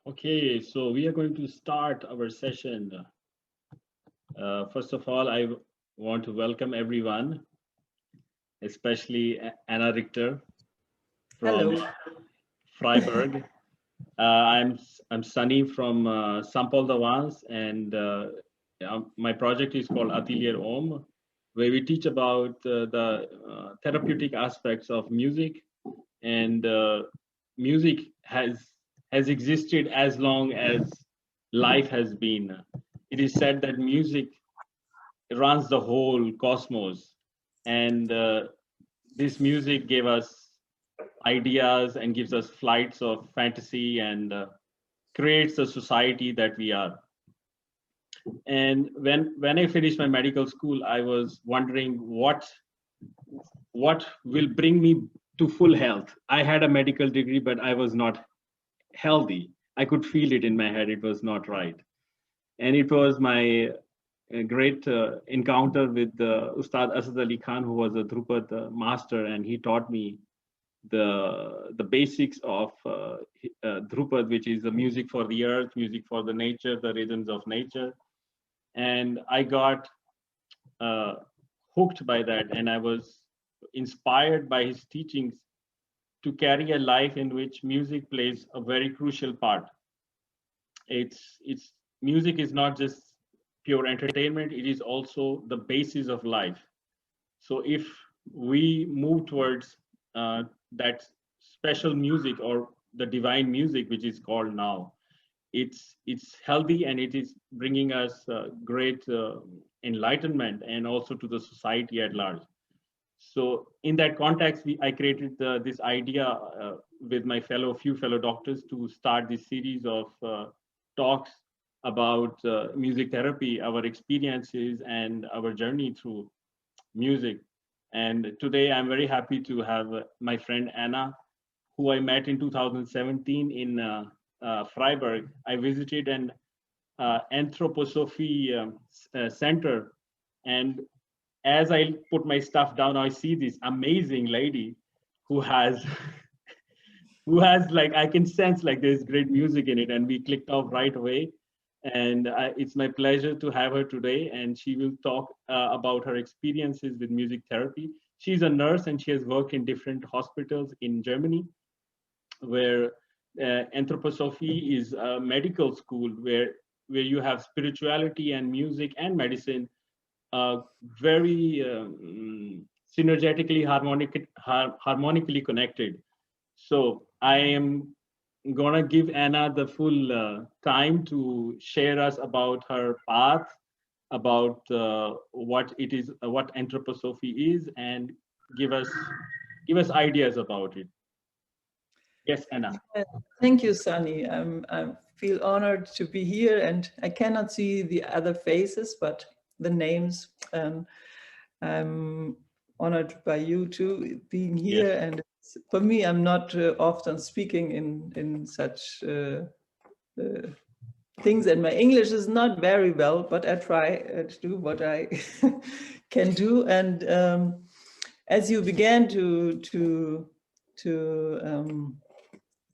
Okay, so we are going to start our session. First of all, I want to welcome everyone, especially Anna Richter from Hello. Freiburg. I'm Sunny from Saint Paul de Vence, and my project is called Atelier OM, where we teach about the therapeutic aspects of music. And music has existed as long as life has been. It is said that music runs the whole cosmos, and this music gave us ideas and gives us flights of fantasy and creates the society that we are. And when I finished my medical school, I was wondering what will bring me to full health. I had a medical degree, but I was not healthy. I could feel it in my head. It was not right. And it was my great encounter with Ustad Asad Ali Khan, who was a Drupad master, and he taught me the basics of Drupad, which is the music for the earth, music for the nature, the rhythms of nature. And I got uh, hooked by that, and I was inspired by his teachings to carry a life in which music plays a very crucial part. It's music is not just pure entertainment, it is also the basis of life. So if we move towards that special music or the divine music, which is called now, it's healthy and it is bringing us great enlightenment and also to the society at large. So in that context, I created this idea with my few fellow doctors to start this series of talks about music therapy, our experiences and our journey through music. And today I'm very happy to have my friend Anna, who I met in 2017 in Freiburg. I visited an anthroposophy center, and as I put my stuff down, I see this amazing lady who has who has like I can sense like there's great music in it, and we clicked off right away. And it's my pleasure to have her today, and she will talk about her experiences with music therapy. She's a nurse and she has worked in different hospitals in Germany, where anthroposophy is a medical school where you have spirituality and music and medicine very synergetically harmonically connected. So I am gonna give Anna the full time to share us about her path, about what it is, what anthroposophy is, and give us give us ideas about it. Yes, Anna. Yeah, thank you, Sunny. I feel honored to be here, and I cannot see the other faces, but the names. I'm honored by you too being Yes. here, and for me, I'm not often speaking in such things, and my English is not very well, but I try to do what I can do. And as you began to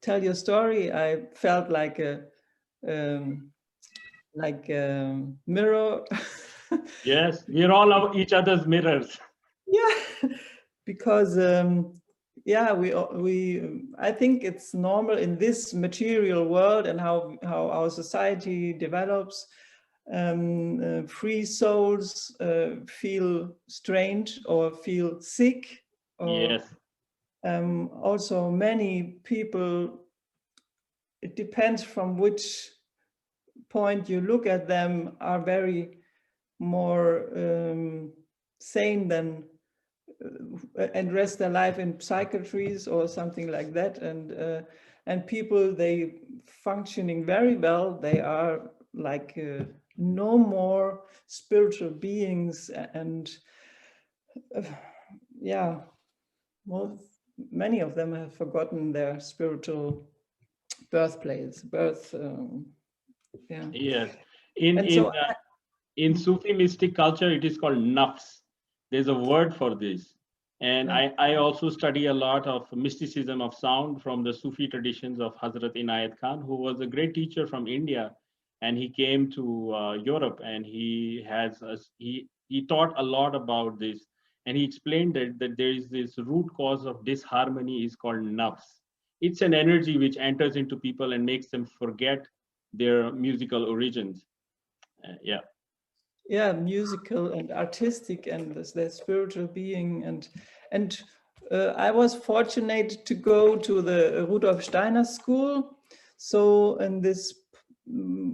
tell your story, I felt like um, a mirror. Yes, we're all each other's mirrors. Yeah, because yeah, we I think it's normal in this material world and how our society develops. Free souls feel strange or feel sick, or Yes, also many people. It depends from which point you look at them, are very more sane than and rest their life in psychiatries or something like that. And people, they functioning very well. They are like no more spiritual beings, and yeah, many of them have forgotten their spiritual birthplace, yeah. yes. In And in so in Sufi mystic culture, it is called Nafs. There's a word for this. And I also study a lot of mysticism of sound from the Sufi traditions of Hazrat Inayat Khan, who was a great teacher from India. And he came to Europe, and he taught a lot about this. And he explained that there is this root cause of disharmony is called Nafs. It's an energy which enters into people and makes them forget their musical origins. Yeah. Yeah, musical and artistic, and the spiritual being, and I was fortunate to go to the Rudolf Steiner school. So in this,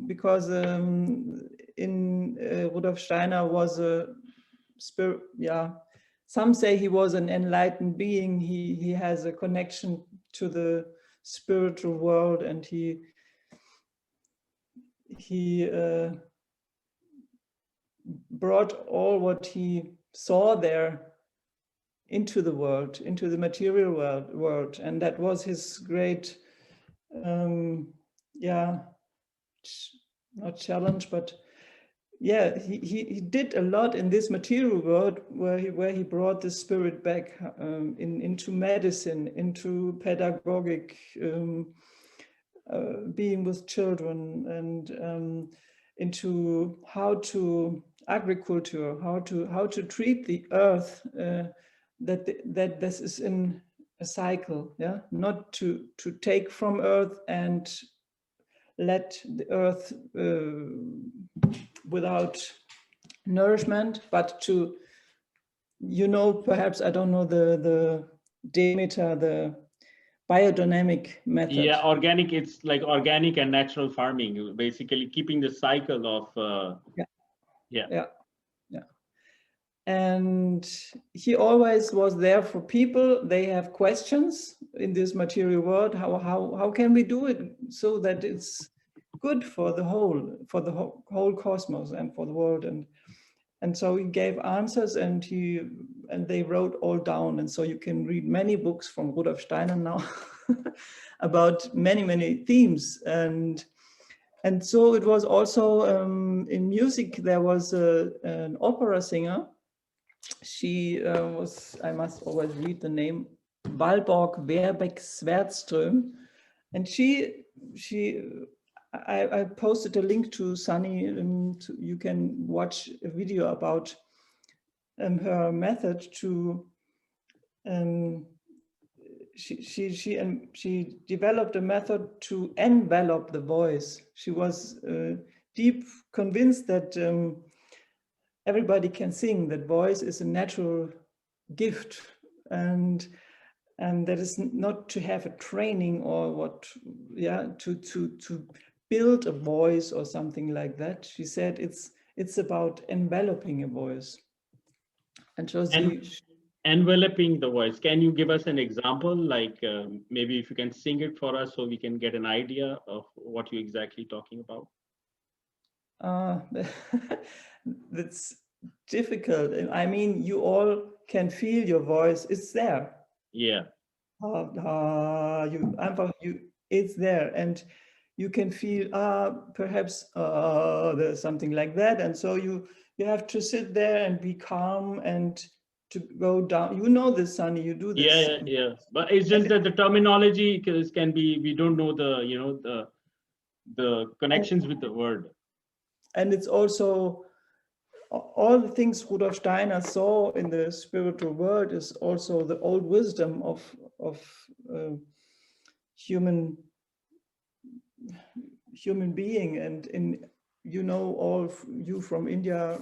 because in Rudolf Steiner was a spirit. Yeah, some say he was an enlightened being. He has a connection to the spiritual world, and he brought all what he saw there into the world, into the material world. And that was his great, yeah, not challenge, but yeah, he did a lot in this material world where he brought the spirit back into medicine, into pedagogic, being with children, and into how to agriculture, how to treat the earth, that this is in a cycle, yeah, not to take from earth and let the earth without nourishment, but to, perhaps, I don't know, the Demeter, the biodynamic method. Yeah, organic, it's like organic and natural farming, basically keeping the cycle of yeah. And he always was there for people. They have questions in this material world. How can we do it so that it's good for the whole cosmos and for the world? And so he gave answers, and they wrote all down. And so you can read many books from Rudolf Steiner now about many themes. And so it was also in music. There was an opera singer. She was, I must always read the name, Valborg Verbeck Svärdström. And I posted a link to Sunny. You can watch a video about her method to. She developed a method to envelop the voice. She was deep convinced that everybody can sing, that voice is a natural gift, and that is not to have a training or to build a voice or something like that. She said it's about enveloping a voice. And so enveloping the voice. Can you give us an example, like maybe if you can sing it for us so we can get an idea of what you're exactly talking about? That's difficult. I mean, you all can feel your voice. It's there. Yeah. It's there, and you can feel perhaps there's something like that, and so you have to sit there and be calm and to go down. You know this, Sunny. You do this. Yeah. But it's just that the terminology can be, we don't know the connections with the word. And it's also all the things Rudolf Steiner saw in the spiritual world is also the old wisdom of human being. And all you from India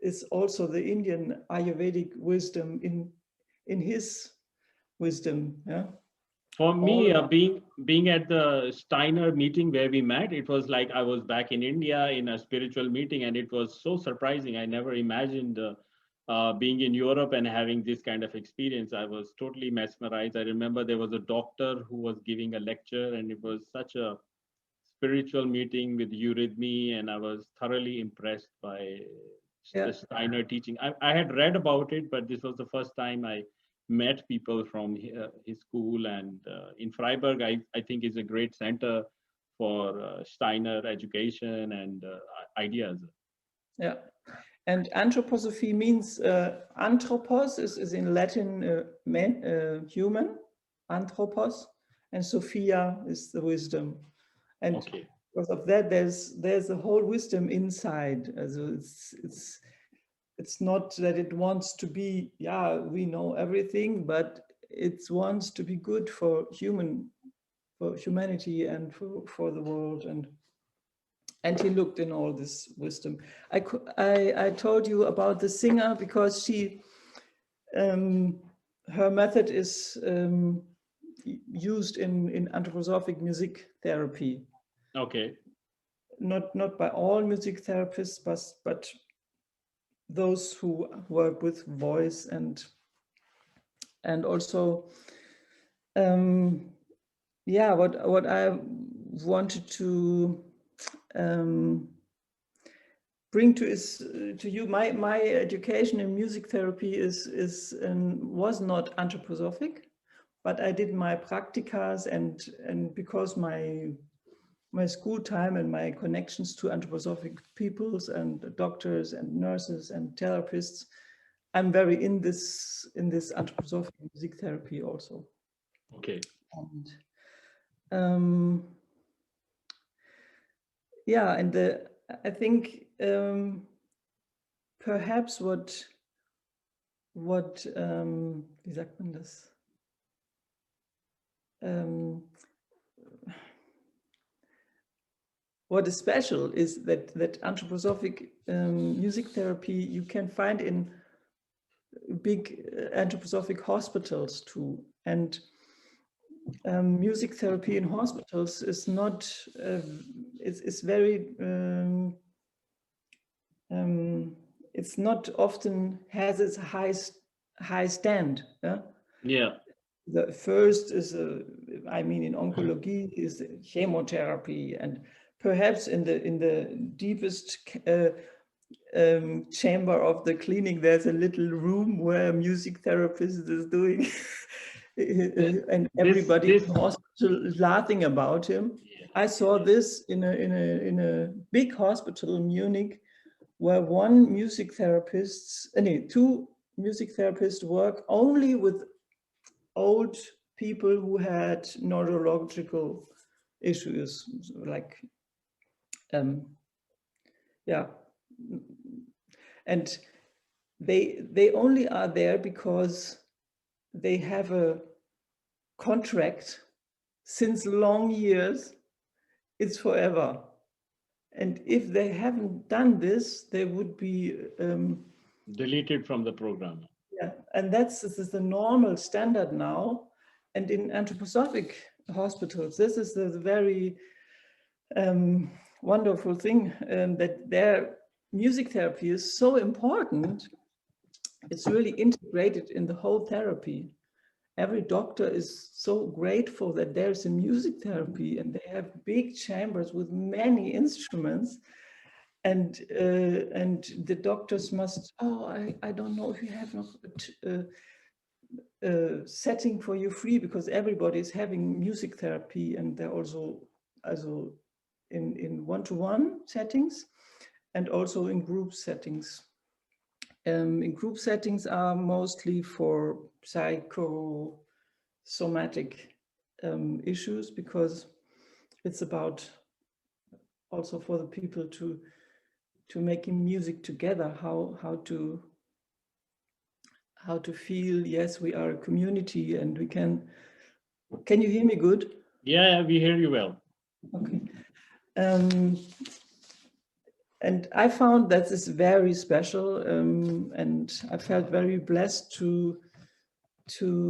is also the Indian Ayurvedic wisdom in his wisdom. Yeah. For me, being at the Steiner meeting where we met, it was like I was back in India in a spiritual meeting, and it was so surprising. I never imagined being in Europe and having this kind of experience. I was totally mesmerized. I remember there was a doctor who was giving a lecture, and it was such a spiritual meeting with eurythmy, and I was thoroughly impressed by the Steiner teaching. I had read about it, but this was the first time I met people from his school. And in Frieburg, I think is a great center for Steiner education and ideas. Yeah, And anthroposophy means anthropos is in Latin man, human, anthropos, and Sophia is the wisdom. And Okay. because of that, there's a whole wisdom inside. So it's not that it wants to be, yeah, we know everything, but it wants to be good for humanity and for the world. And he looked in all this wisdom. I told you about the singer because she, her method is used in anthroposophic music therapy. Okay. Not by all music therapists, but those who work with voice and also, yeah, what I wanted to bring to you, my education in music therapy was not anthroposophic, but I did my practicas and because my school time and my connections to anthroposophic peoples and doctors and nurses and therapists, I'm very in this anthroposophic music therapy also. Okay. And yeah, and I think perhaps what wie sagt man das? What is special is that anthroposophic music therapy you can find in big anthroposophic hospitals too, and music therapy in hospitals is not it's very it's not often has its high stand. Yeah. The first is I mean in oncology is chemotherapy, and perhaps in the deepest chamber of the clinic there's a little room where a music therapist is doing and everybody in the hospital is laughing about him. Yeah. I saw this in a big hospital in Munich where two music therapists work only with old people who had neurological issues, like yeah, and they only are there because they have a contract since long years. It's forever, and if they haven't done this, they would be deleted from the program. Yeah, and this is the normal standard now. And in anthroposophic hospitals, this is the very wonderful thing, that their music therapy is so important. It's really integrated in the whole therapy. Every doctor is so grateful that there's a music therapy, and they have big chambers with many instruments. And the doctors must, I don't know if you have a setting for you free, because everybody is having music therapy, and they're also in one-to-one settings and also in group settings. In group settings are mostly for psychosomatic issues, because it's about also for the people to making music together, how to feel, yes, we are a community, and we can you hear me good? Yeah, we hear you well. Okay. And I found that is very special, and I felt very blessed to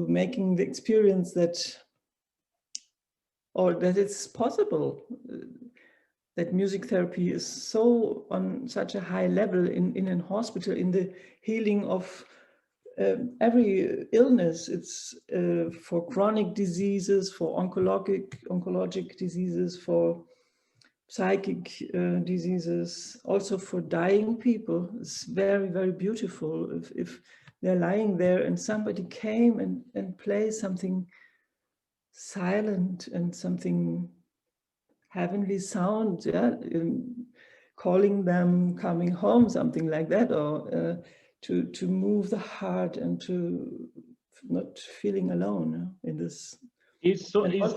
making the experience that it's possible, that music therapy is so on such a high level in a hospital, in the healing of every illness. It's for chronic diseases, for oncologic diseases, for psychic diseases, also for dying people. It's very, very beautiful if they're lying there and somebody came and play something silent and something heavenly sound. Yeah, calling them coming home, something like that, or to move the heart and to not feeling alone in this.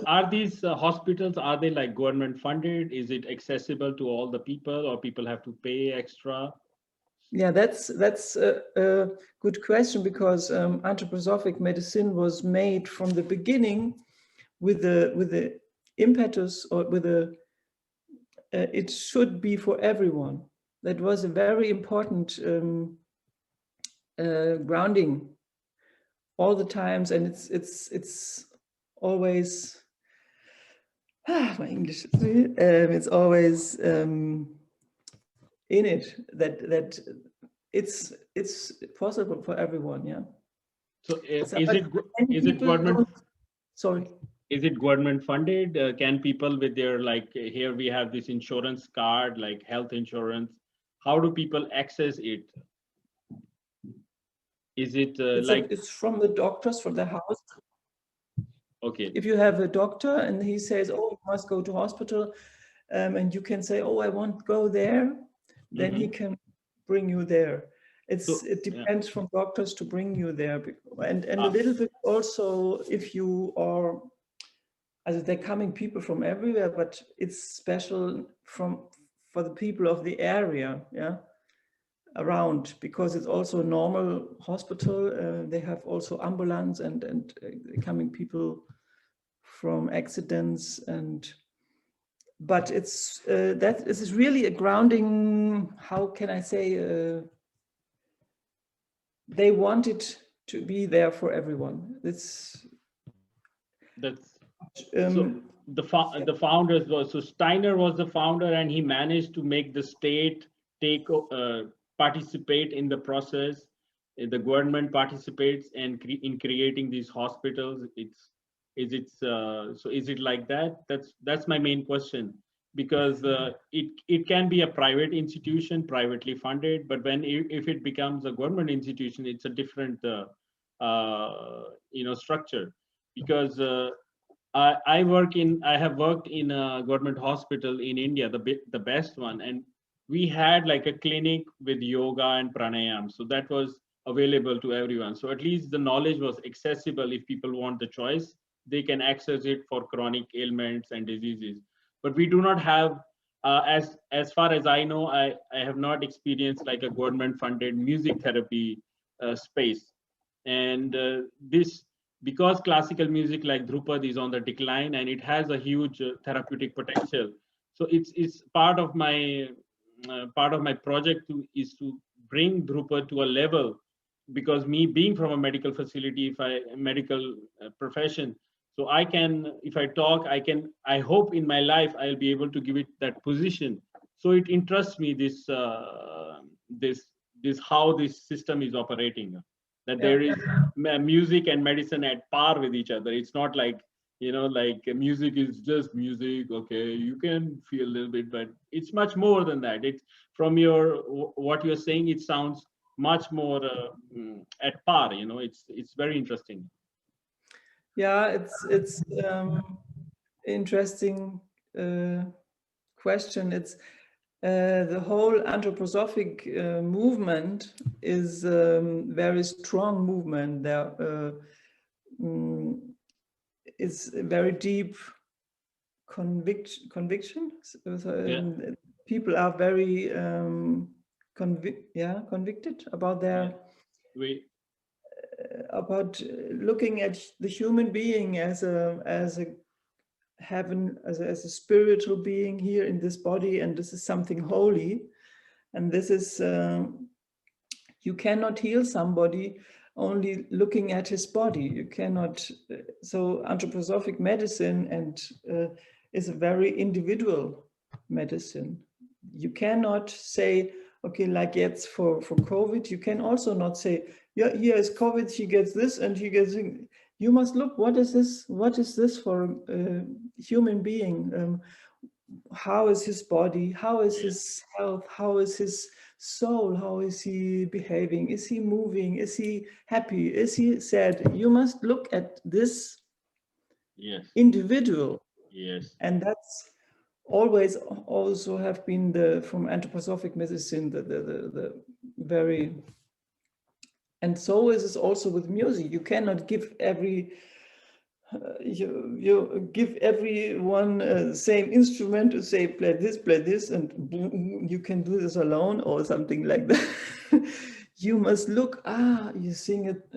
Are these hospitals, are they like government funded? Is it accessible to all the people, or people have to pay extra? Yeah, that's a good question, because anthroposophic medicine was made from the beginning with the impetus, or with a it should be for everyone. That was a very important grounding all the times, and it's always my English. It's always in it that it's possible for everyone. Yeah. So is But it many people government? don't- Sorry. Is it government funded? Can people with their, like, here we have this insurance card, like health insurance, how do people access it? Is it It's from the doctors, from the house. okay? If you have a doctor and he says, oh, you must go to hospital, and you can say, oh, I won't go there, then he can bring you there. It depends from doctors to bring you there. And a little bit also, if you are, as they're coming people from everywhere, but it's special for the people of the area, yeah, around, because it's also a normal hospital. They have also ambulance and coming people from accidents, but it's that is really a grounding. How can I say? They want it to be there for everyone. That's so the founders was, so Steiner was the founder, and he managed to make the state participate in the process. The government participates in creating these hospitals. So is it like that? That's my main question, because it can be a private institution, privately funded, but if it becomes a government institution, it's a different structure, because I have worked in a government hospital in India, the best one, and we had like a clinic with yoga and pranayam, so that was available to everyone. So at least the knowledge was accessible. If people want the choice, they can access it for chronic ailments and diseases. But we do not have, as far as I know, I have not experienced like a government funded music therapy space, and this, because classical music like Drupad is on the decline and it has a huge therapeutic potential. So it's part of my project is to bring Drupad to a level, because me being from a medical facility, medical profession, so I can, if I talk, I hope in my life I'll be able to give it that position. So it interests me, this how this system is operating, that there is music and medicine at par with each other. It's not like, like music is just music. Okay, you can feel a little bit, but it's much more than that. It's from what you're saying, it sounds much more at par. It's very interesting. Yeah, it's interesting question. It's the whole anthroposophic movement is very strong movement. There is a very deep conviction. People are very convicted about their about looking at the human being as a heaven, as a spiritual being here in this body, and this is something holy, and this is you cannot heal somebody only looking at his body. You cannot. So anthroposophic medicine is a very individual medicine. You cannot say, okay, like it's for COVID, you can also not say, yeah, here is COVID, he gets this and he gets. You must look, what is this? What is this for a human being? How is his body? How is his health? How is his soul? How is he behaving? Is he moving? Is he happy? Is he sad? You must look at this individual. Yes. And that's always also have been from anthroposophic medicine, the very, and so is it also with music. You cannot give you give everyone same instrument to say play this, and boom, you can do this alone or something like that. You must look, you sing it,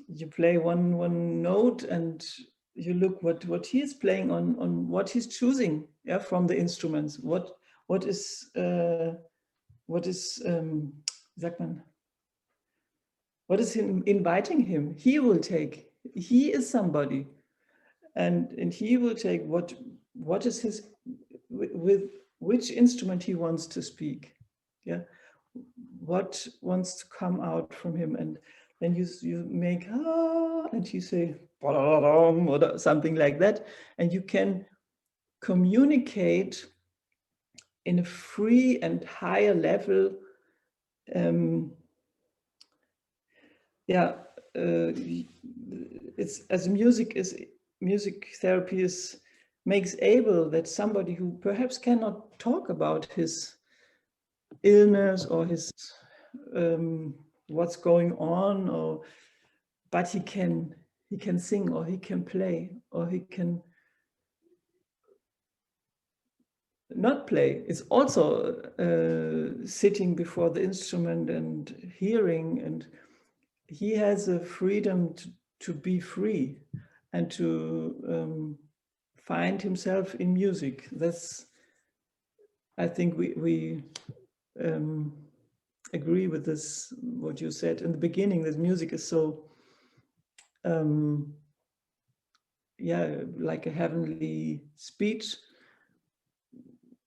you play one note, and you look what he is playing on what he's choosing, yeah, from the instruments. What is sagt man, what is him inviting him? He will take. He is somebody, and he will take what is his, with which instrument he wants to speak, yeah, what wants to come out from him, and then you make and you say or something like that, and you can communicate in a free and higher level. It's as music therapy makes able that somebody who perhaps cannot talk about his illness or his what's going on, but he can sing, or he can play, or he can not play. It's also sitting before the instrument and hearing, and he has a freedom to be free and to find himself in music. That's, I think we agree with this, what you said in the beginning, that music is so, like a heavenly speech,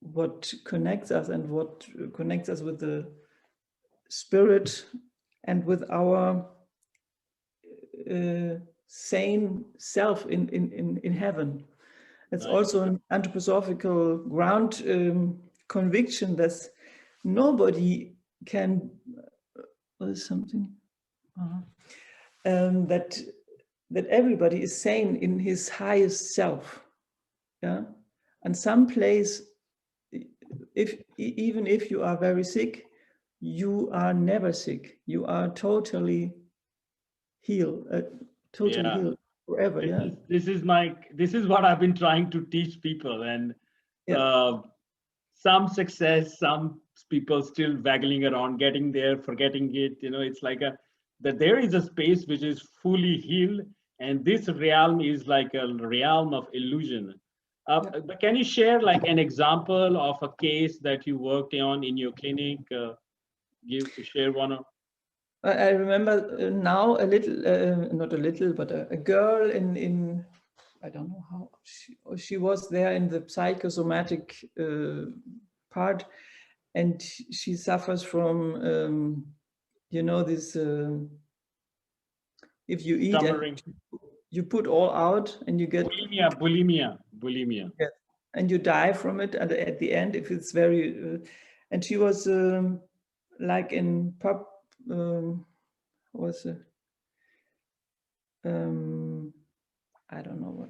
what connects us and what connects us with the spirit and with our sane self in heaven. It's nice. Also an anthroposophical ground conviction that nobody can something that everybody is sane in his highest self, yeah. And some place, even if you are very sick, you are never sick. You are totally healed, healed forever. This is what I've been trying to teach people, and some success, some people still waggling around, getting there, forgetting it. It's like that there is a space which is fully healed, and this realm is like a realm of illusion. But can you share like an example of a case that you worked on in your clinic? Share one of. I remember now a little, not a little, but a girl in I don't know how she was there in the psychosomatic part, and she suffers from this. If you eat and you put all out, and you get bulimia. Yeah. And you die from it at the end if it's very. And she was like in pub. Was it? I don't know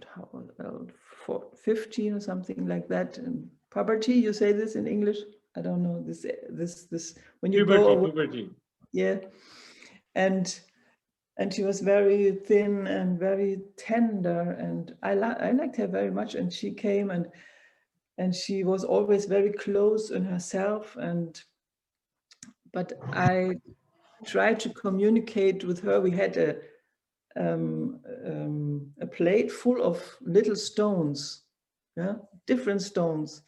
for 15 or something like that. And puberty, you say this in English? I don't know this when you puberty. Yeah, and she was very thin and very tender, and I liked her very much. And she came and she was always very close in herself, but I tried to communicate with her. We had a plate full of little stones, different stones,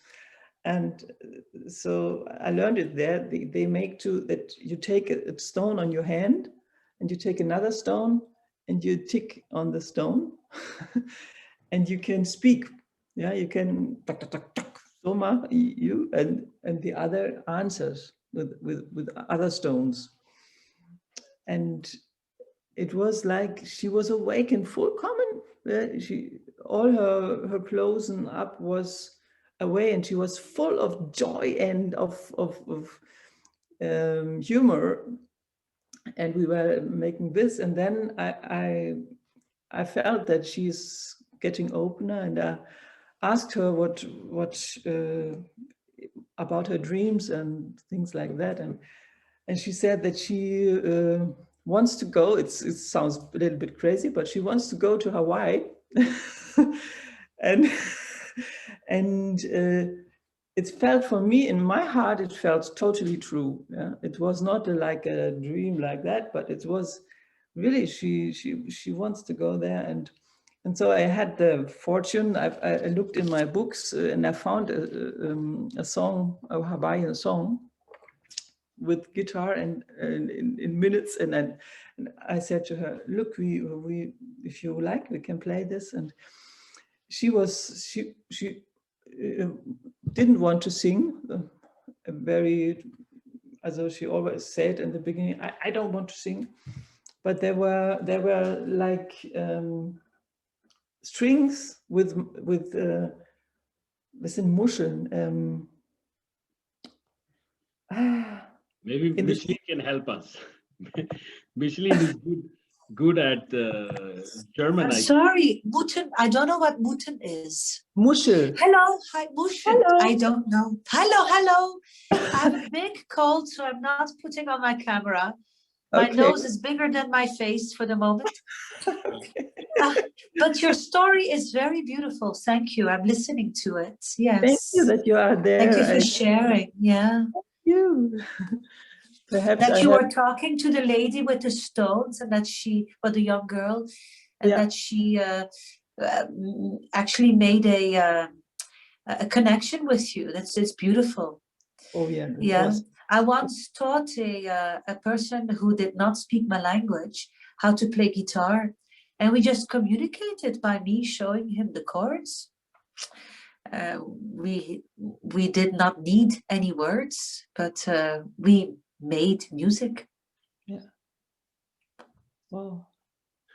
and so I learned it there. They make that you take a stone on your hand, and you take another stone, and you tick on the stone, and you can speak. Yeah, you can soma you, and the other answers with other stones. And it was like she was awake and full common. All her closing up was away, and she was full of joy and of humor. And we were making this, and then I felt that she's getting opener, and asked her what about her dreams and things like that, and she said that she wants to go. It sounds a little bit crazy, but she wants to go to Hawaii, and and it felt for me in my heart. It felt totally true. Yeah? It was not like a dream like that, but it was really she wants to go there, and so I had the fortune. I looked in my books and I found a song, a Hawaiian song, with guitar and in minutes, and then I said to her, "Look, we if you like, we can play this." And she didn't want to sing. Very, as she always said in the beginning, I don't want to sing, but there were like strings with Muscheln. Maybe Micheline can help us. Micheline is good at German. I'm sorry, Muten. I don't know what Muten is. Muschel. Hello, hi, Muschel. Hello. I don't know. Hello. I have a big cold, so I'm not putting on my camera. My nose is bigger than my face for the moment. Okay. But your story is very beautiful. Thank you. I'm listening to it. Yes. Thank you that you are there. Thank you for sharing. Yeah. Thank you. Perhaps that you were talking to the lady with the stones, and that the young girl, and that she actually made a connection with you. It's beautiful. Oh yeah. Yeah. I once taught a person who did not speak my language how to play guitar, and we just communicated by me showing him the chords. We did not need any words, but we made music. Yeah. Wow.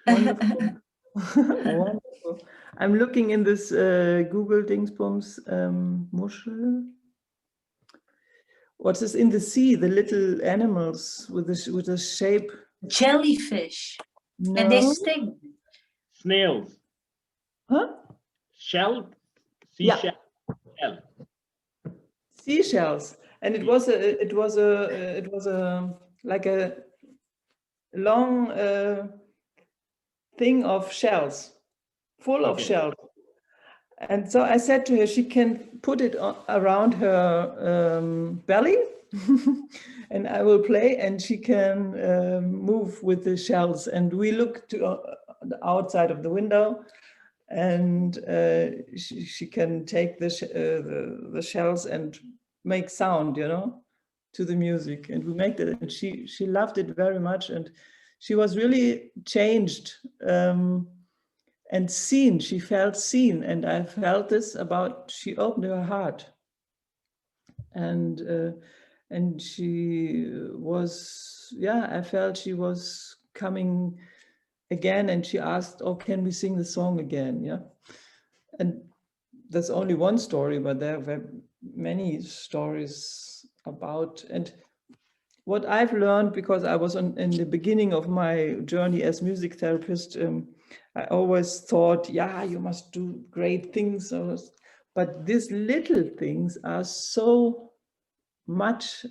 Wonderful. Wonderful. I'm looking in this Google Dingsbums Muschel. What is in the sea? The little animals with the shape. Jellyfish. No. And they sting. Snails. Huh? Shell. Seashell. Yeah. Seashells. And it was a like a long thing of shells, full of shells. And so I said to her, she can put it around her belly, and I will play, and she can move with the shells. And we look to the outside of the window, and she can take the shells and make sound, to the music. And we make that, and she loved it very much, and she was really changed. And seen, she felt seen, and I felt this about, she opened her heart, and she was, I felt she was coming again, and she asked, "Oh, can we sing the song again?" Yeah, and that's only one story, but there were many stories about. And what I've learned, because I was in the beginning of my journey as music therapist, I always thought, you must do great things. But these little things are so much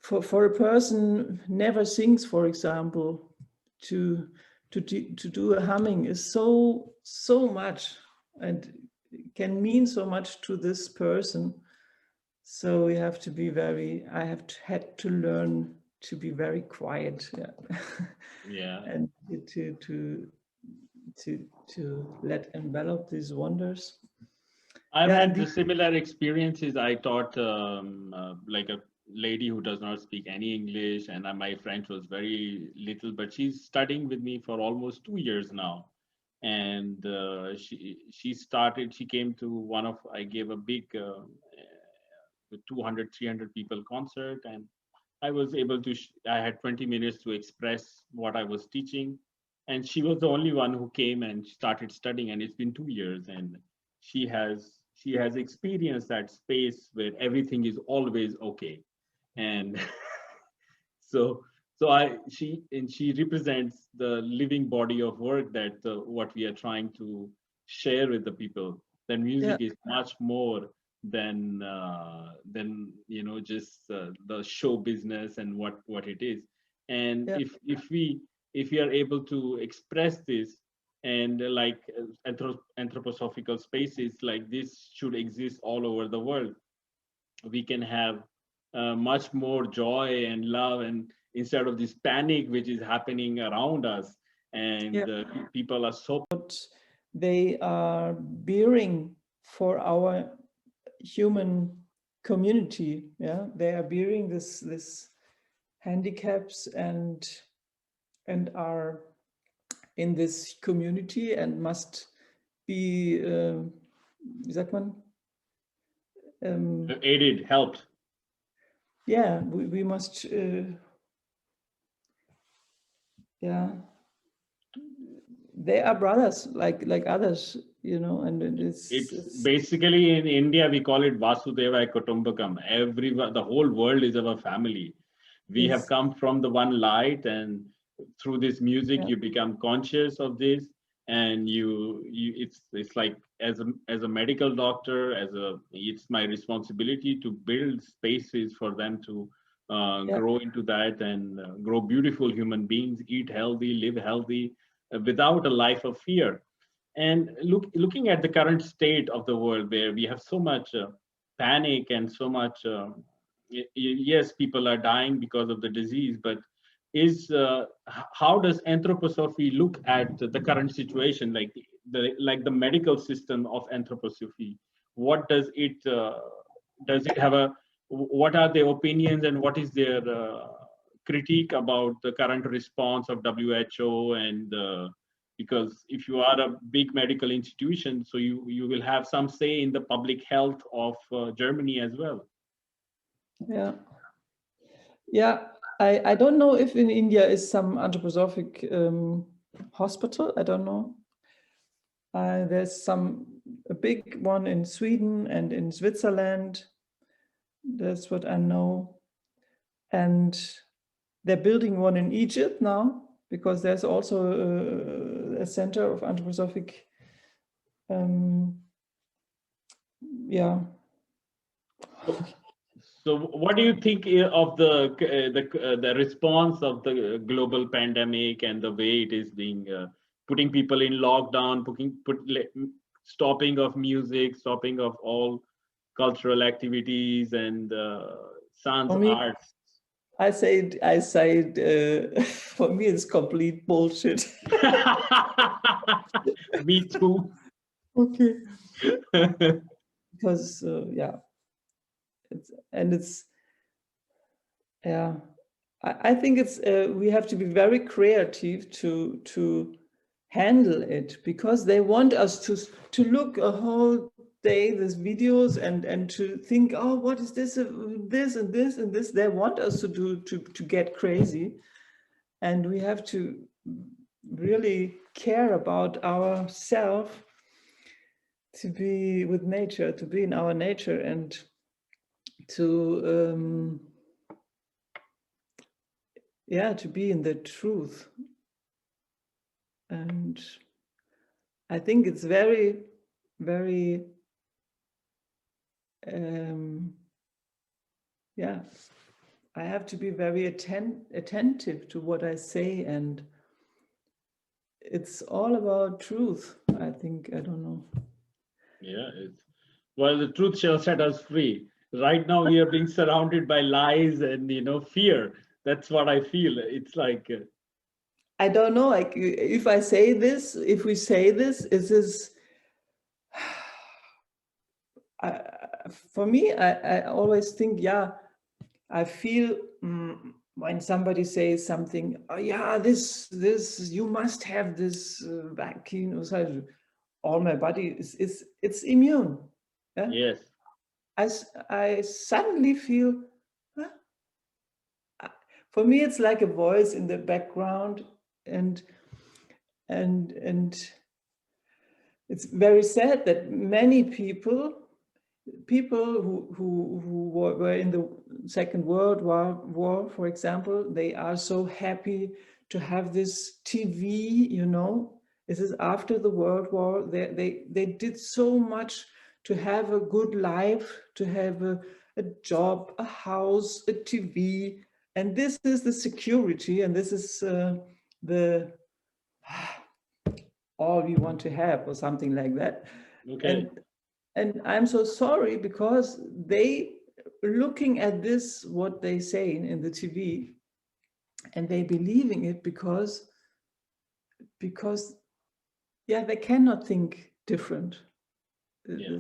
for a person never sings, for example, to do a humming is so much, and can mean so much to this person. So we have to be had to learn to be very quiet, and to let envelop these wonders. I've had the similar experiences. I taught like a lady who does not speak any English, and my French was very little, but she's studying with me for almost 2 years now. And she came to I gave a big 200, 300 people concert, and I was able to, I had 20 minutes to express what I was teaching. And she was the only one who came and started studying, and it's been 2 years, and she has experienced that space where everything is always okay. And she represents the living body of work that what we are trying to share with the people, then music is much more than you know, just the show business and what it is. And if we are able to express this, and like anthroposophical spaces like this should exist all over the world, we can have much more joy and love, and instead of this panic which is happening around us, and people are so they are bearing for our human community. They are bearing this handicaps and are in this community and must be wie sagt man, aided, helped. We must they are brothers like others, you know. And it's basically, in India we call it Vasudeva Kutumbakam. Everyone, the whole world is our family. We have come from the one light, and through this music you become conscious of this, and it's like, as a medical doctor, it's my responsibility to build spaces for them to grow into that, and grow beautiful human beings, eat healthy, live healthy, without a life of fear. And looking at the current state of the world, where we have so much panic and so much yes, people are dying because of the disease, but how does anthroposophy look at the current situation, like the medical system of anthroposophy? What does it have what are their opinions, and what is their critique about the current response of WHO? And because if you are a big medical institution, so you will have some say in the public health of Germany as well. I don't know if in India is some anthroposophic hospital. I don't know. There's a big one in Sweden and in Switzerland. That's what I know. And they're building one in Egypt now, because there's also a center of anthroposophic. So what do you think of the response of the global pandemic, and the way it is being putting people in lockdown, stopping of music, stopping of all cultural activities, and sans arts? I say for me it's complete bullshit. Me too. Okay. Because I think it's we have to be very creative to handle it, because they want us to look a whole day these videos and to think, oh, what is this and this and this. They want us to get crazy, and we have to really care about ourselves, to be with nature, to be in our nature, and to to be in the truth. And I think it's very, very I have to be very attentive to what I say, and it's all about truth, I think. I don't know. Well, the truth shall set us free. Right now we are being surrounded by lies and fear. That's what I feel. It's like I don't know, like, if I say this, if we say this, is this for me, I always think, I feel when somebody says something, oh this you must have this vaccine, all my body it's immune. Yes. I suddenly feel, for me it's like a voice in the background, and it's very sad that many people who were in the Second World War, for example, they are so happy to have this TV, This is after the World War. They did so much to have a good life, to have a job, a house, a TV, and this is the security, and this is the all we want to have, or something like that. Okay. And I'm so sorry, because they looking at this, what they say in the TV, and they believing it because yeah, they cannot think different. Yeah.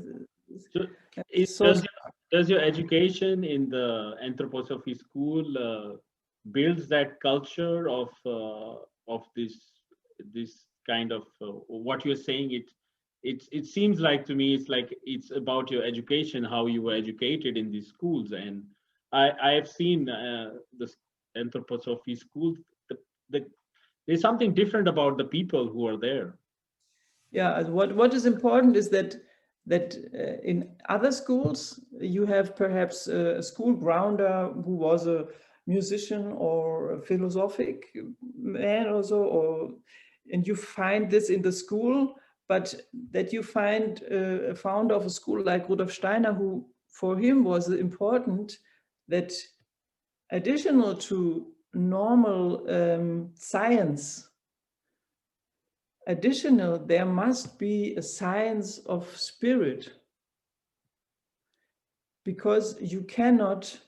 So does your education in the anthroposophy school builds that culture of this kind of what you're saying? It seems like to me it's about your education, how you were educated in these schools, and I have seen the anthroposophy school. There's something different about the people who are there. yeah, what is important is that in other schools you have perhaps a school grounder who was a musician or a philosophic man also, and you find this in the school, but that you find a founder of a school like Rudolf Steiner, who for him was important that additional to normal science, there must be a science of spirit, because you cannot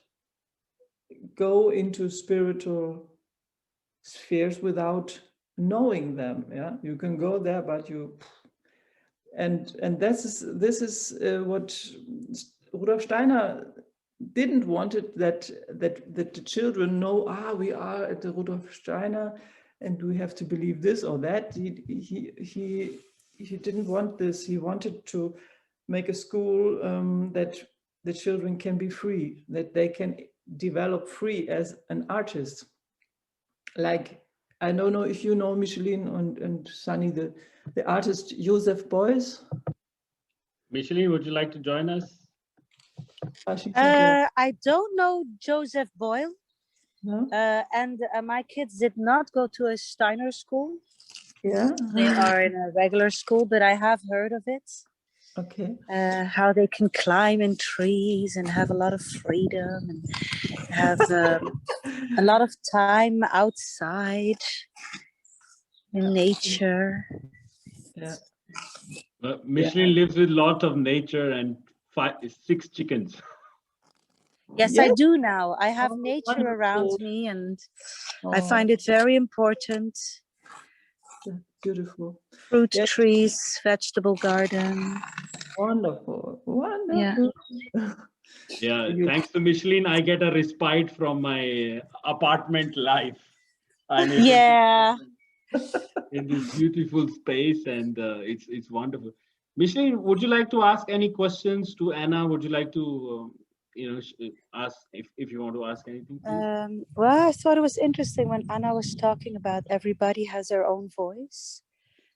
go into spiritual spheres without knowing them. Yeah, you can go there, but you and this is what Rudolf Steiner didn't want it, that the children know, we are at the Rudolf Steiner and we have to believe this or that. He didn't want this. He wanted to make a school that the children can be free, that they can develop free as an artist. Like, I don't know if you know Micheline and Sunny, the artist Joseph Beuys. Micheline, would you like to join us? I don't know Joseph Boyle. No? And my kids did not go to a Steiner school. Yeah. They are in a regular school, but I have heard of it. Okay. How they can climb in trees and have a lot of freedom and have a lot of time outside in nature. Yeah. Micheline lives with a lot of nature and 6 chickens. Yes, I do now. I have nature around me, and I find it very important. Beautiful. Fruit trees, vegetable garden. Wonderful. Wonderful. Yeah, thanks to Micheline, I get a respite from my apartment life. I'm able to in this beautiful space, and it's wonderful. Micheline, would you like to ask any questions to Anna? Would you like to ask if you want to ask anything? Well, I thought it was interesting when Anna was talking about everybody has their own voice.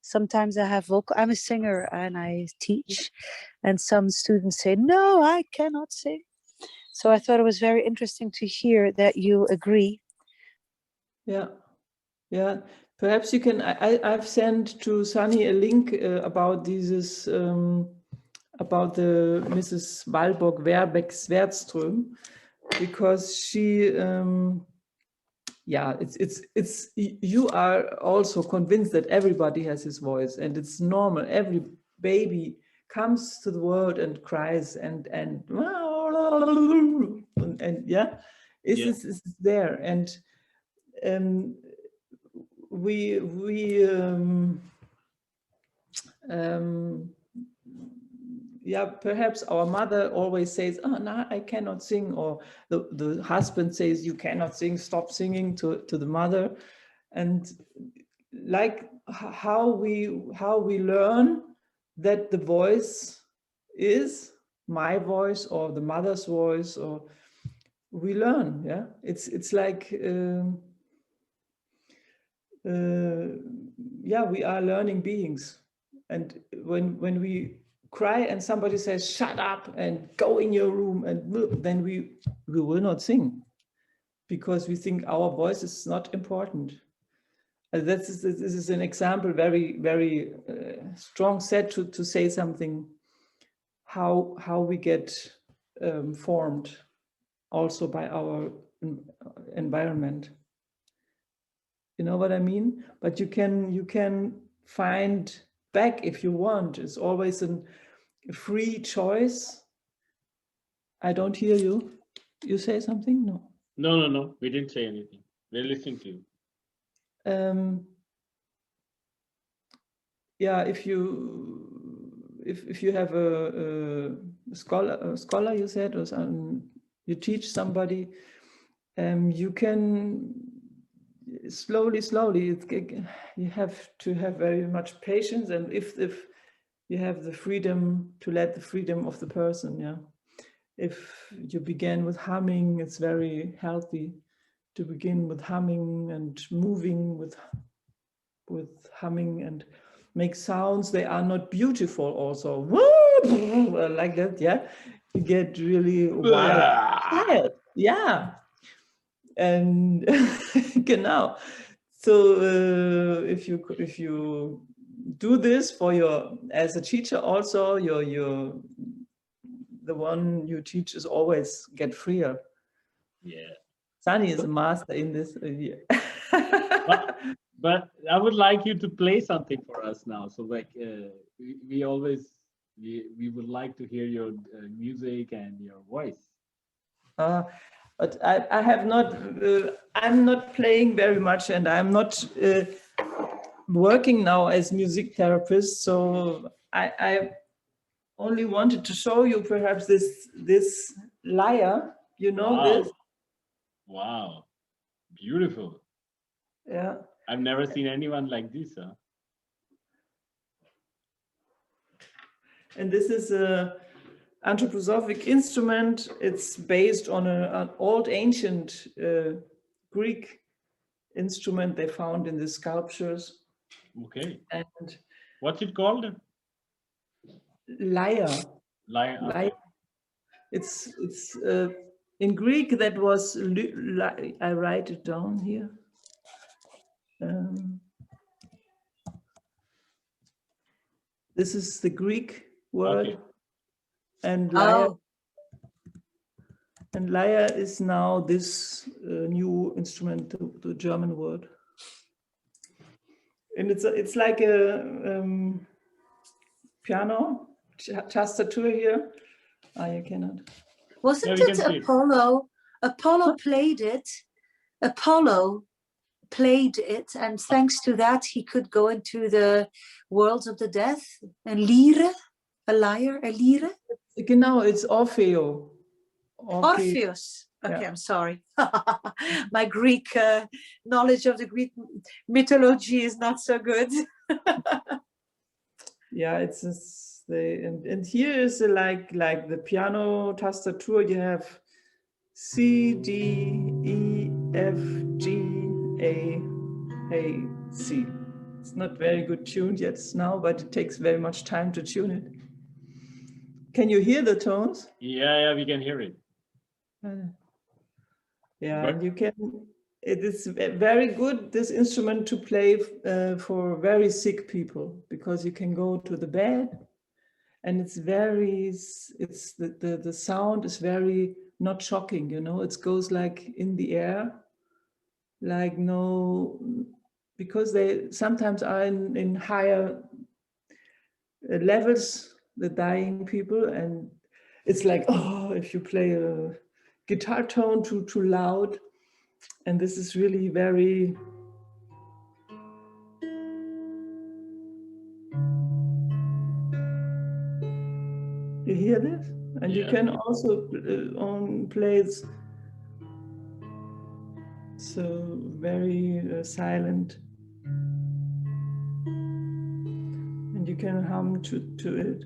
Sometimes I have I'm a singer and I teach, and some students say, no, I cannot sing. So I thought it was very interesting to hear that you agree. Yeah. Perhaps you can, I've sent to Sunny a link about this, about the Mrs. Walborg Verbeck-Swertström, because she, it's you are also convinced that everybody has his voice, and it's normal. Every baby comes to the world and cries and it's there, and perhaps our mother always says, oh no, I cannot sing, or the husband says, you cannot sing, stop singing to the mother. And like how we learn that the voice is my voice or the mother's voice, or we learn. It's like we are learning beings, and when we cry and somebody says shut up and go in your room, and then we will not sing, because we think our voice is not important. This is an example, very, very strong set to say something, how we get formed also by our environment. You know what I mean? But you can find back if you want. It's always a free choice. I don't hear you. You say something? No. No. We didn't say anything. We're listening to you. Yeah, if you have a scholar, you said, or some, you teach somebody, you can slowly. You have to have very much patience, and if you have the freedom to let the freedom of the person, yeah. If you begin with humming, it's very healthy to begin with humming and moving with humming and make sounds. They are not beautiful also. Like that, yeah. You get really wild. Yeah. And genau. So if you do this for your, as a teacher also, your the one you teach is always get freer. Yeah. Sunny is a master in this. But I would like you to play something for us now. So like we always we would like to hear your music and your voice. But I have not. I'm not playing very much, and I'm not working now as music therapist. So I only wanted to show you perhaps this lyre. You know Wow. this? Wow, beautiful. Yeah. I've never seen anyone like this, huh? And this is a anthroposophic instrument. It's based on an old ancient Greek instrument they found in the sculptures. Okay. And what's it called? Lyre. Lyre. Okay. Lyre. It's in Greek. That was I write it down here. This is the Greek word, Okay. and lyre. Oh. And lyre is now this new instrument, the German word. And it's like a piano tastature here. You cannot. Wasn't Yeah, we it can see it. Apollo? Apollo played it. Apollo played it, and thanks to that, he could go into the worlds of the death. And lyre, a lyre, a lyre. Genau, it's Orfeo. Orpheus. Okay, Yeah. I'm sorry. My Greek knowledge of the Greek mythology is not so good. Yeah, it's and here is like the piano tastature. You have C, D, E, F, G, A, C. It's not very good tuned yet now, but it takes very much time to tune it. Can you hear the tones? Yeah, we can hear it. Yeah, But and you can. It is very good, this instrument, to play for very sick people, because you can go to the bed, and it's the sound is very not shocking, you know. It goes like in the air, like no, because they sometimes are in higher levels, the dying people, and it's like, oh, if you play a guitar tone too loud. And this is really very. You hear this? And you can also play it so very silent. And you can hum to it.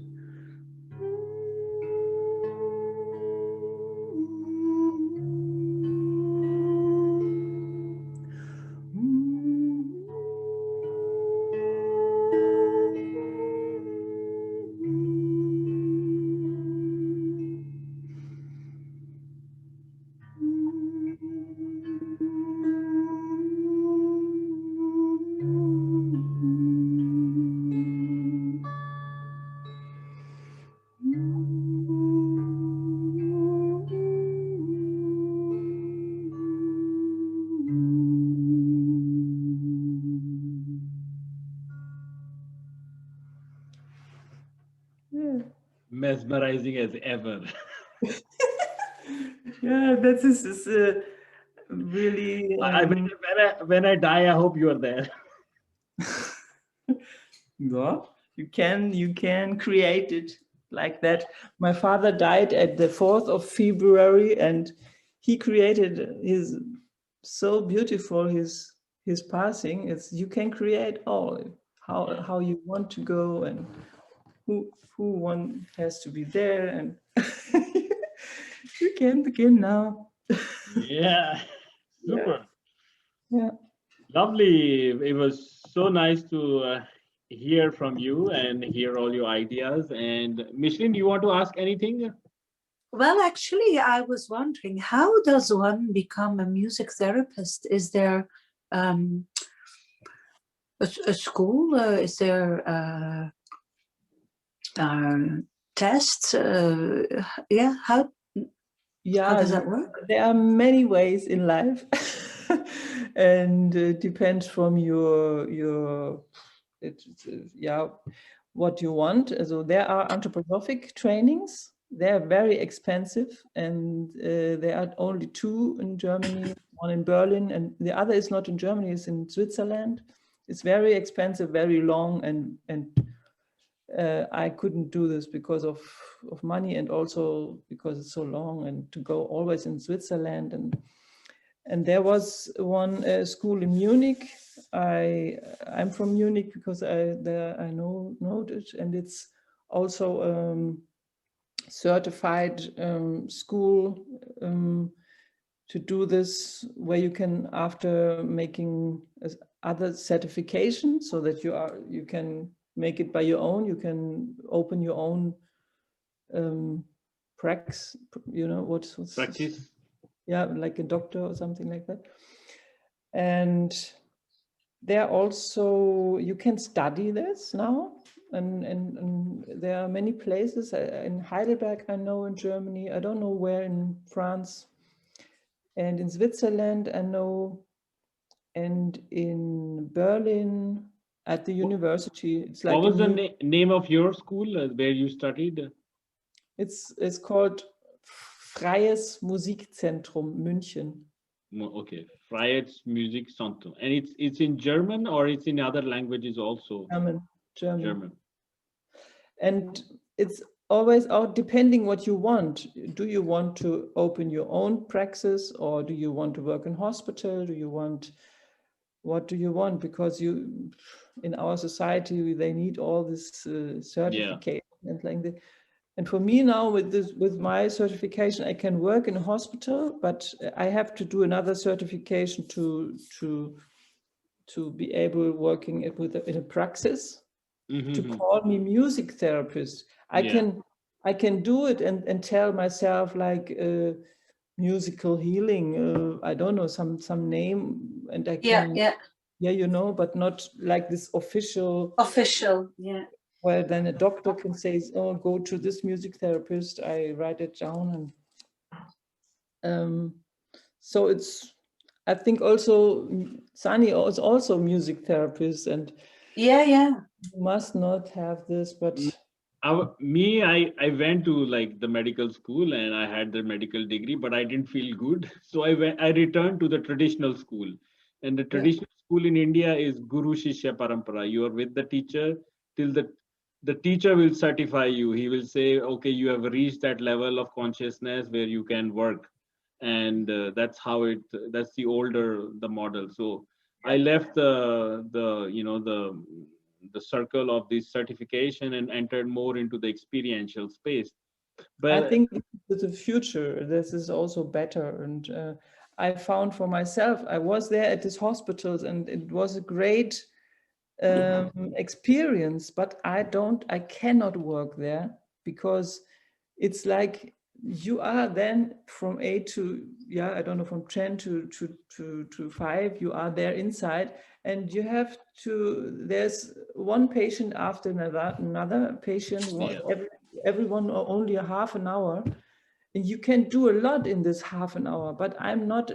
mesmerizing as ever. Yeah, that is really. When I die, I hope you are there. Yeah, you can create it like that. My father died at the 4th of February, and he created his so beautiful his passing. It's you can create all how you want to go and who one has to be there, and you can begin now. Yeah, super. Yeah. Lovely. It was so nice to hear from you and hear all your ideas. And Micheline, do you want to ask anything? Well, actually, I was wondering, how does one become a music therapist? Is there a school? Is there tests? Yeah, how does that work? There are many ways in life, and it depends from what you want. So there are anthroposophic trainings. They are very expensive, and there are only 2 in Germany, one in Berlin, and the other is not in Germany, it's in Switzerland. It's very expensive, very long, and I couldn't do this because of money, and also because it's so long, and to go always in Switzerland. And there was one school in Munich. I'm from Munich because I know it, and it's also certified school to do this, where you can, after making other certifications, so that you can make it by your own, you can open your own practice, what's Practice. Yeah, like a doctor or something like that. And there also you can study this now, and there are many places in Heidelberg, I know, in Germany, I don't know where in France, and in Switzerland I know, and in Berlin at the university. It's like, what was the name of your school where you studied? It's called Freies Musikzentrum München. Okay, Freies Musiczentrum, and it's in German, or it's in other languages also? German. And it's always out depending what you want. Do you want to open your own praxis, or do you want to work in hospital? What do you want? Because in our society, they need all this certificate and like that. And for me now, with my certification, I can work in a hospital, but I have to do another certification to be able working in a praxis. To call me music therapist. I can do it and tell myself like musical healing. I don't know, some name, and I can but not like this official. Yeah. Where then a doctor can say, "Oh, go to this music therapist." I write it down, and so it's. I think also Sunny is also a music therapist, and you must not have this, but I went to like the medical school, and I had the medical degree, but I didn't feel good, so I returned to the traditional school. And the traditional school in India is Guru Shishya Parampara. You are with the teacher till the teacher will certify you. He will say, okay, you have reached that level of consciousness where you can work, and that's the model. So I left the circle of this certification and entered more into the experiential space. But I think with the future, this is also better. And I found for myself, I was there at these hospitals, and it was a great experience, but I cannot work there, because it's like you are then from 8 to, I don't know, from 10 to 5, you are there inside, and you have to, there's one patient after another patient, everyone only a half an hour, and you can do a lot in this half an hour, but I'm not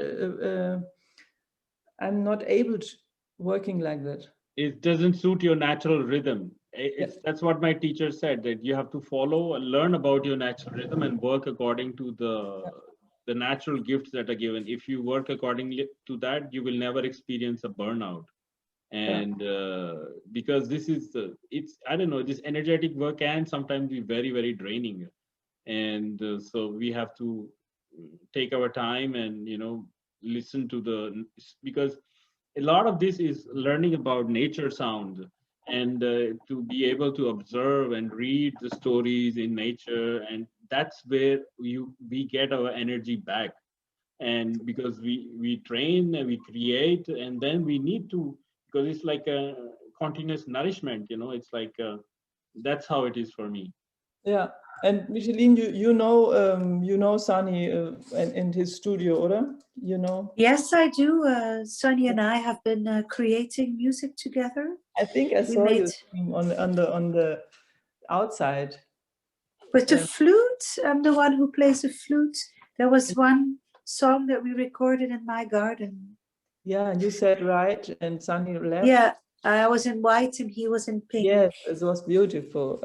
able to working like that. it doesn't suit your natural rhythm. that's what my teacher said, that you have to follow, learn about your natural rhythm and work according to the natural gifts that are given. If you work accordingly to that, you will never experience a burnout. And because this is it's, I don't know, this energetic work can sometimes be very, very draining. And so we have to take our time and, you know, listen to because a lot of this is learning about nature sound, and to be able to observe and read the stories in nature, and that's where we get our energy back. And because we train and we create, and then we need to, because it's like a continuous nourishment, you know, it's like that's how it is for me. Yeah, and Micheline, you know Sunny in his studio, oder? You know. Yes, I do. Sunny and I have been creating music together. I think I We saw made you on the outside. with the flute. I'm the one who plays the flute. There was one song that we recorded in my garden. Yeah, you said right, and Sunny left. Yeah, I was in white and he was in pink. Yes, it was beautiful.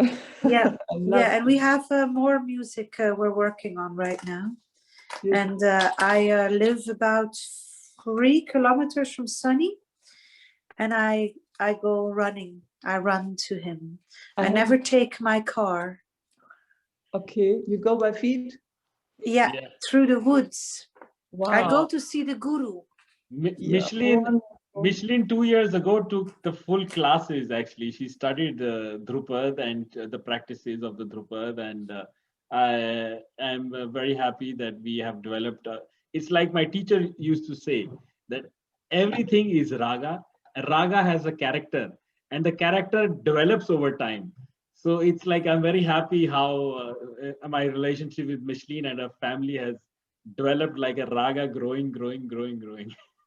Yeah, yeah, and we have more music we're working on right now. And I live about 3 kilometers from Sunny, and I go running. I run to him. I never take my car. Okay, you go by feet? Yeah, through the woods. Wow. I go to see the guru. Micheline 2 years ago took the full classes. Actually, she studied Drupad and the practices of the Drupad, and I am very happy that we have developed. It's like my teacher used to say that everything is raga. And raga has a character, and the character develops over time. So it's like I'm very happy how my relationship with Micheline and her family has developed like a raga, growing.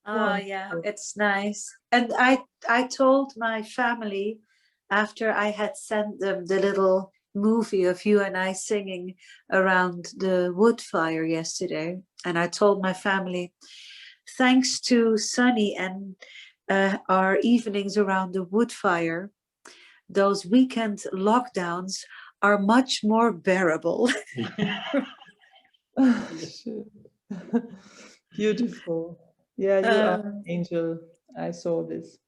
Oh yeah, it's nice. And I told my family after I had sent them the little movie of you and I singing around the wood fire yesterday, and I told my family, thanks to Sunny and our evenings around the wood fire, those weekend lockdowns are much more bearable. Beautiful. Yeah, you are an angel. I saw this.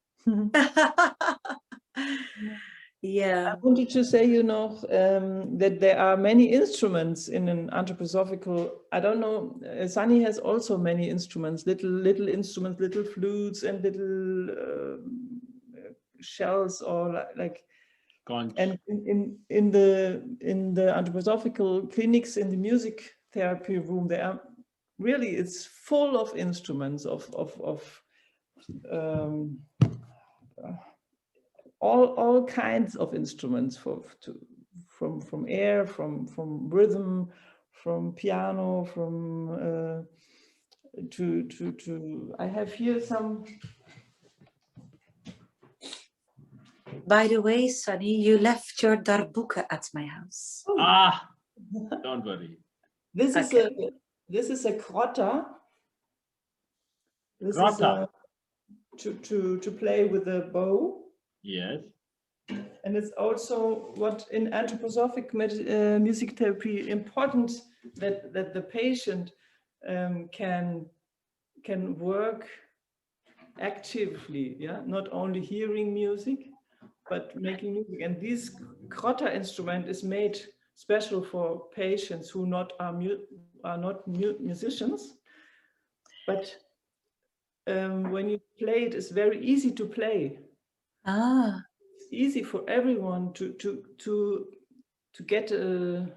Yeah. I wanted to say, you know, that there are many instruments in an anthroposophical. I don't know. Sunny has also many instruments, little instruments, little flutes and little shells, or like. Conch. And in the anthroposophical clinics, in the music therapy room, there are really, it's full of instruments of all kinds of instruments from air, from rhythm, from piano, from to I have here some. By the way, Sunny, you left your darbuka at my house. Ah, don't worry. This is a krotta. This Krotta. is to play with the bow. Yes. And it's also what in anthroposophic music therapy important that the patient can work actively, yeah, not only hearing music, but making music. And this krotta instrument is made special for patients who are not musicians, but when you play it, it's very easy to play. Ah. It's easy for everyone to get a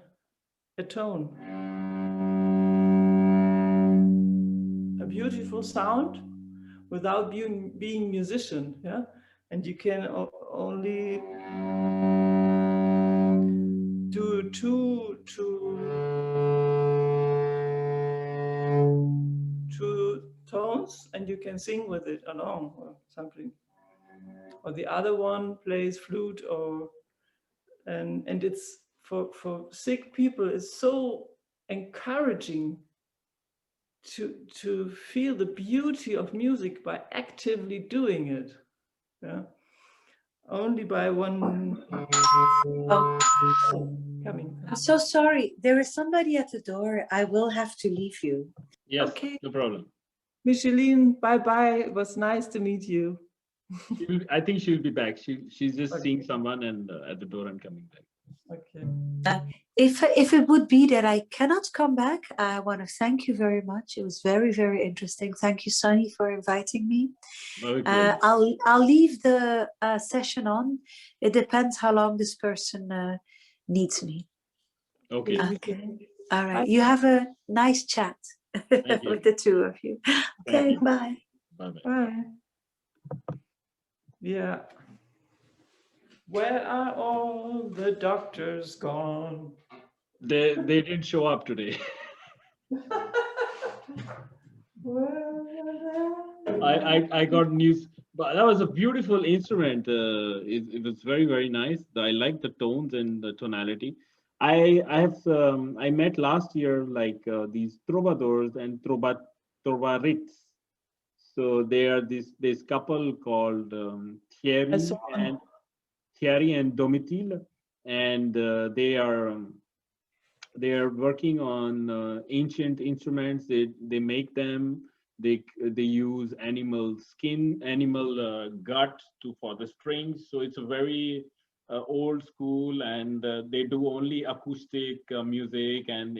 tone, a beautiful sound without being musician, yeah. And you can only do two tones, and you can sing with it along or something. Or the other one plays flute, and it's for sick people, it's so encouraging to feel the beauty of music by actively doing it. Yeah. only by one Oh, coming. I'm so sorry. There is somebody at the door. I will have to leave you. Yes, Okay. no problem. Micheline, bye-bye. It was nice to meet you. I think she'll be back. She's just Okay. seeing someone and at the door and coming back. Okay. If it would be that I cannot come back, I want to thank you very much. It was very, very interesting. Thank you, Sunny, for inviting me. Very good. I'll leave the session on. It depends how long this person needs me. Okay. Okay. All right. You have a nice chat with the two of you. Okay. Bye. Bye-bye. Bye. Yeah. Where are all the doctors gone? They didn't show up today. I got news, but that was a beautiful instrument. It was very, very nice. I like the tones and the tonality. I met last year like these troubadours and troubarits. So they are this couple called Thierry and Domitil, and they are working on ancient instruments. They make them. They use animal skin, animal gut for the strings. So it's a very old school, and they do only acoustic music, and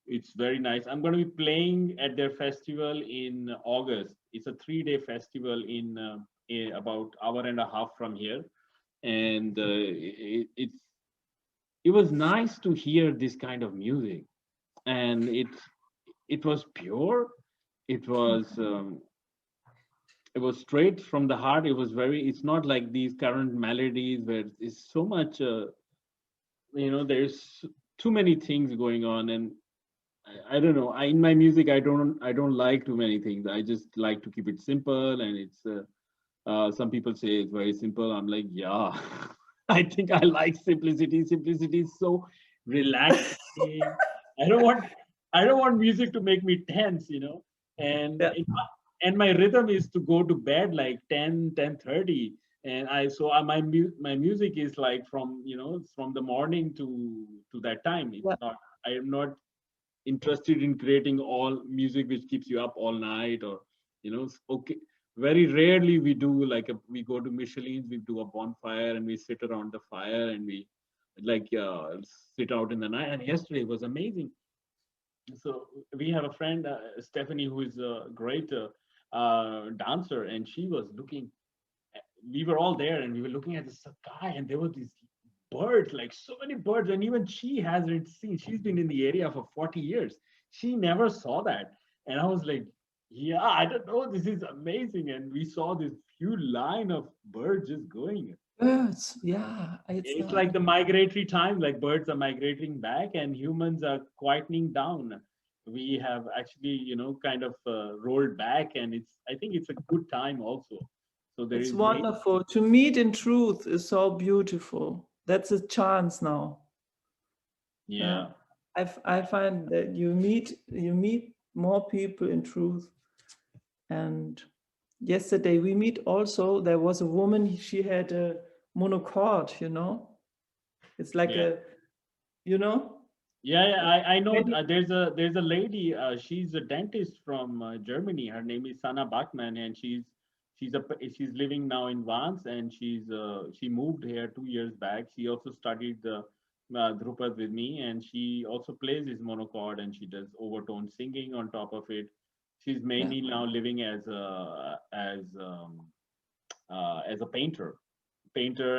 it's very nice. I'm going to be playing at their festival in August. It's a 3-day festival in about hour and a half from here, and it was nice to hear this kind of music, and it was pure. It was straight from the heart. It was very. It's not like these current melodies where it's so much. There's too many things going on, and I don't know. In my music, I don't like too many things. I just like to keep it simple, and it's. Some people say it's very simple. I'm like, yeah, I think I like simplicity. Simplicity is so relaxing. I don't want music to make me tense, And Yeah. and my rhythm is to go to bed like 10:30, and my music is like from the morning to that time. It's Yeah. not. I am not interested in creating all music which keeps you up all night, or okay, very rarely we do like we go to Micheline's, we do a bonfire and we sit around the fire and we like sit out in the night. And yesterday was amazing. So we have a friend, Stephanie, who is a great dancer, and she was looking. We were all there, and we were looking at the sky, and there were these birds, like so many birds, and even she hasn't seen. She's been in the area for 40 years. She never saw that, and I was like, "Yeah, I don't know. This is amazing." And we saw this huge line of birds just going. Birds. Yeah. It's like the migratory time, like birds are migrating back and humans are quietening down. We have actually, kind of rolled back, and I think it's a good time also. So there It's is wonderful. To meet in truth is so beautiful. That's a chance now. Yeah. I find that you meet more people in truth. And yesterday we meet also, there was a woman, she had a monochord, It's like Yeah. Yeah, I know. There's a lady. She's a dentist from Germany. Her name is Sana Bachmann, and she's living now in Vance, and she moved here 2 years back. She also studied the Drupad with me, and she also plays this monochord, and she does overtone singing on top of it. She's mainly now living as a painter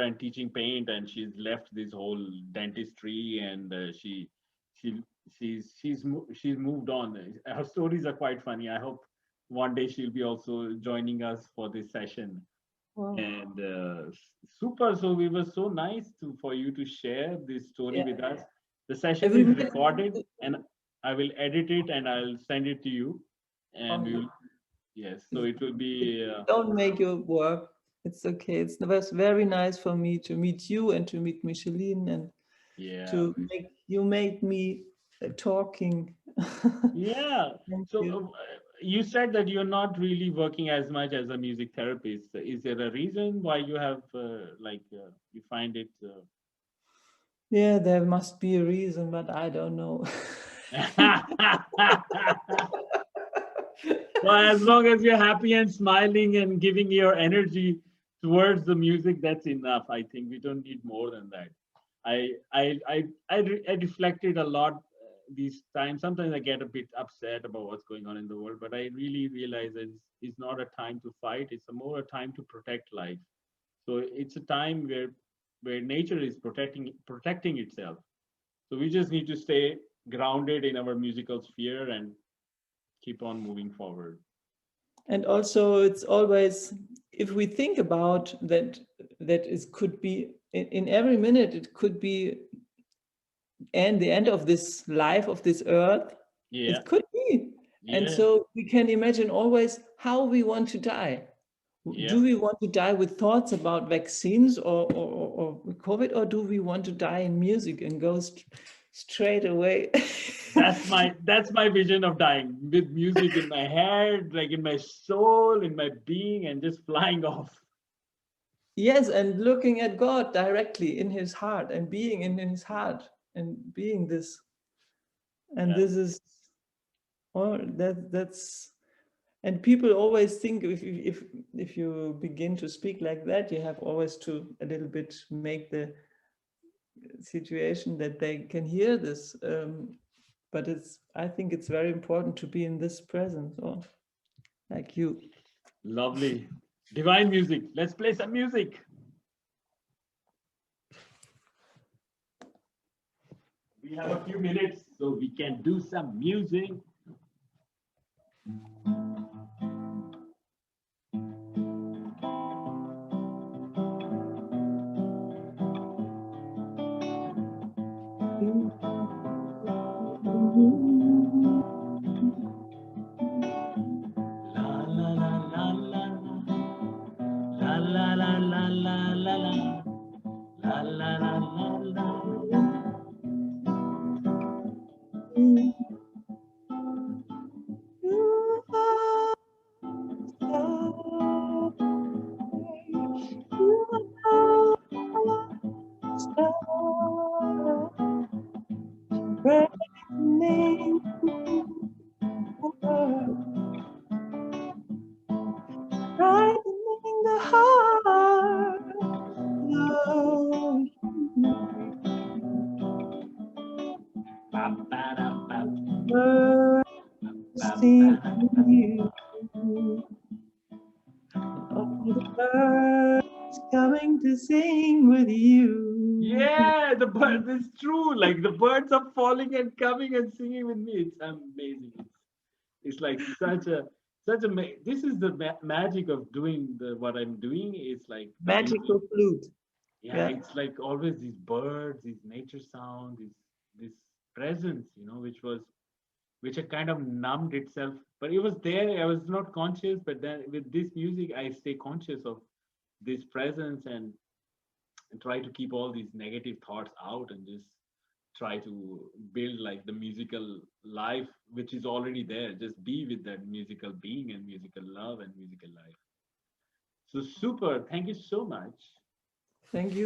and teaching paint, and she's left this whole dentistry, and she's moved on. Her stories are quite funny. I hope one day she'll be also joining us for this session. Wow. And super. So we were so nice for you to share this story with us. The session is recorded, and I will edit it and I'll send it to you, and yes, so it will be don't make your work. It's okay. It was very nice for me to meet you and to meet Micheline, and you made me talking. Yeah. So you said that you're not really working as much as a music therapist. Is there a reason why you have you find it? Yeah, there must be a reason, but I don't know. Well, as long as you're happy and smiling and giving your energy towards the music, that's enough. I think we don't need more than that. I reflected a lot these times. Sometimes I get a bit upset about what's going on in the world, but I really realize it's not a time to fight. It's more a time to protect life. So it's a time where nature is protecting itself. So we just need to stay grounded in our musical sphere and keep on moving forward. And also, it's always, if we think about that, that it could be in every minute, it could be and the end of this life of this earth. Yeah. It could be. Yeah. And so we can imagine always how we want to die. Yeah. Do we want to die with thoughts about vaccines or COVID, or do we want to die in music and go straight away? That's my vision of dying, with music in my head, like in my soul, in my being, and just flying off. Yes, and looking at God directly in his heart and being in his heart and being this. And Yeah. this is, or that's, and people always think if you begin to speak like that, you have always to a little bit make the situation that they can hear this. But I think it's very important to be in this presence, or like you. Lovely. Divine music. Let's play some music. We have a few minutes, so we can do some music. Coming to sing with you. Yeah, the birds, it's true. Like the birds are falling and coming and singing with me. It's amazing. It's like such a this is the magic of doing what I'm doing. It's like Magical flute. Yeah, it's like always these birds, these nature sounds, this presence, which had kind of numbed itself, but it was there. I was not conscious, but then with this music, I stay conscious of this presence and try to keep all these negative thoughts out and just try to build like the musical life, which is already there. Just be with that musical being and musical love and musical life. So super. Thank you so much. Thank you.